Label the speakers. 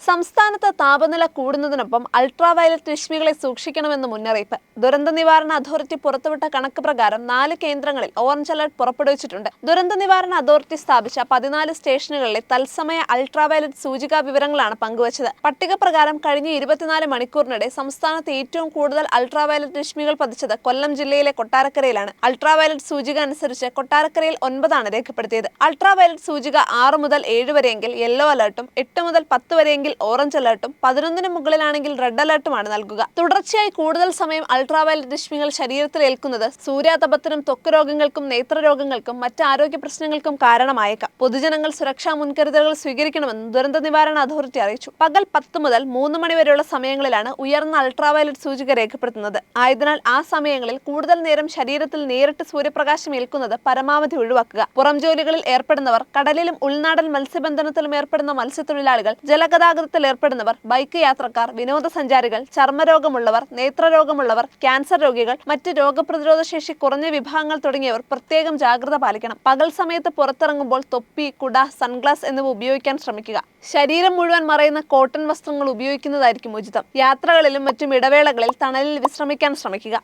Speaker 1: സംസ്ഥാനത്ത് താപനില കൂടുന്നതിനൊപ്പം അൾട്രാവയലറ്റ് രശ്മികളെ സൂക്ഷിക്കണമെന്ന് മുന്നറിയിപ്പ്. ദുരന്ത നിവാരണ അതോറിറ്റി പുറത്തുവിട്ട കണക്ക് പ്രകാരം 4 കേന്ദ്രങ്ങളിൽ ഓറഞ്ച് അലർട്ട് പുറപ്പെടുവിച്ചിട്ടുണ്ട്. ദുരന്ത നിവാരണ അതോറിറ്റി സ്ഥാപിച്ച 14 സ്റ്റേഷനുകളിലെ തത്സമയ അൾട്രാവയലറ്റ് സൂചികാ വിവരങ്ങളാണ് പങ്കുവച്ചത്. പട്ടിക പ്രകാരം കഴിഞ്ഞ 24 മണിക്കൂറിനിടെ സംസ്ഥാനത്ത് ഏറ്റവും കൂടുതൽ അൾട്രാവയലറ്റ് രശ്മികൾ പതിച്ചത് കൊല്ലം ജില്ലയിലെ കൊട്ടാരക്കരയിലാണ്. അൾട്രാവയലറ്റ് സൂചിക അനുസരിച്ച് കൊട്ടാരക്കരയിൽ 9 ആണ് രേഖപ്പെടുത്തിയത്. അൾട്രാവയലറ്റ് സൂചിക 6 മുതൽ 7 വരെയെങ്കിൽ യെല്ലോ അലർട്ടും 8 മുതൽ 10 വരെയെങ്കിൽ ഓറഞ്ച് അലർട്ടും 11 മുകളിലാണെങ്കിൽ റെഡ് അലർട്ടുമാണ് നൽകുക. തുടർച്ചയായി കൂടുതൽ സമയം അൾട്രാവയലറ്റ് രശ്മികൾ ശരീരത്തിൽ ഏൽക്കുന്നത് സൂര്യാതപത്തിനും ത്വക്ക് രോഗങ്ങൾക്കും നേത്രരോഗങ്ങൾക്കും മറ്റ് ആരോഗ്യ പ്രശ്നങ്ങൾക്കും കാരണമായേക്കാം. പൊതുജനങ്ങൾ സുരക്ഷാ മുൻകരുതലുകൾ സ്വീകരിക്കണമെന്ന് ദുരന്ത നിവാരണ അതോറിറ്റി അറിയിച്ചു. പകൽ 10 മുതൽ 3 മണി വരെയുള്ള സമയങ്ങളിലാണ് ഉയർന്ന അൾട്രാവയലറ്റ് സൂചിക രേഖപ്പെടുത്തുന്നത്. ആയതിനാൽ ആ സമയങ്ങളിൽ കൂടുതൽ നേരം ശരീരത്തിൽ നേരിട്ട് സൂര്യപ്രകാശം ഏൽക്കുന്നത് പരമാവധി ഒഴിവാക്കുക. പുറം ജോലികളിൽ ഏർപ്പെടുന്നവർ, കടലിലും ഉൾനാടൻ മത്സ്യബന്ധനത്തിലും ഏർപ്പെടുന്ന മത്സ്യത്തൊഴിലാളികൾ, ജലഗതാഗതത്തിൽ ഏർപ്പെടുന്നവർ, ബൈക്ക് യാത്രക്കാർ, വിനോദസഞ്ചാരികൾ, ചർമ്മരോഗമുള്ളവർ, നേത്രരോഗമുള്ളവർ, ക്യാൻസർ രോഗികൾ, മറ്റ് രോഗപ്രതിരോധ ശേഷി കുറഞ്ഞ വിഭാഗങ്ങൾ തുടങ്ങിയവർ പ്രത്യേകം ജാഗ്രത പാലിക്കണം. പകൽ സമയത്ത് പുറത്തിറങ്ങുമ്പോൾ തൊപ്പി, കുട, സൺഗ്ലാസ് എന്നിവ ഉപയോഗിക്കാൻ ശ്രമിക്കുക. ശരീരം മുഴുവൻ മറയുന്ന കോട്ടൺ വസ്ത്രങ്ങൾ ഉപയോഗിക്കുന്നതായിരിക്കും ഉചിതം. യാത്രകളിലും മറ്റും ഇടവേളകളിൽ തണലിൽ വിശ്രമിക്കാൻ ശ്രമിക്കുക.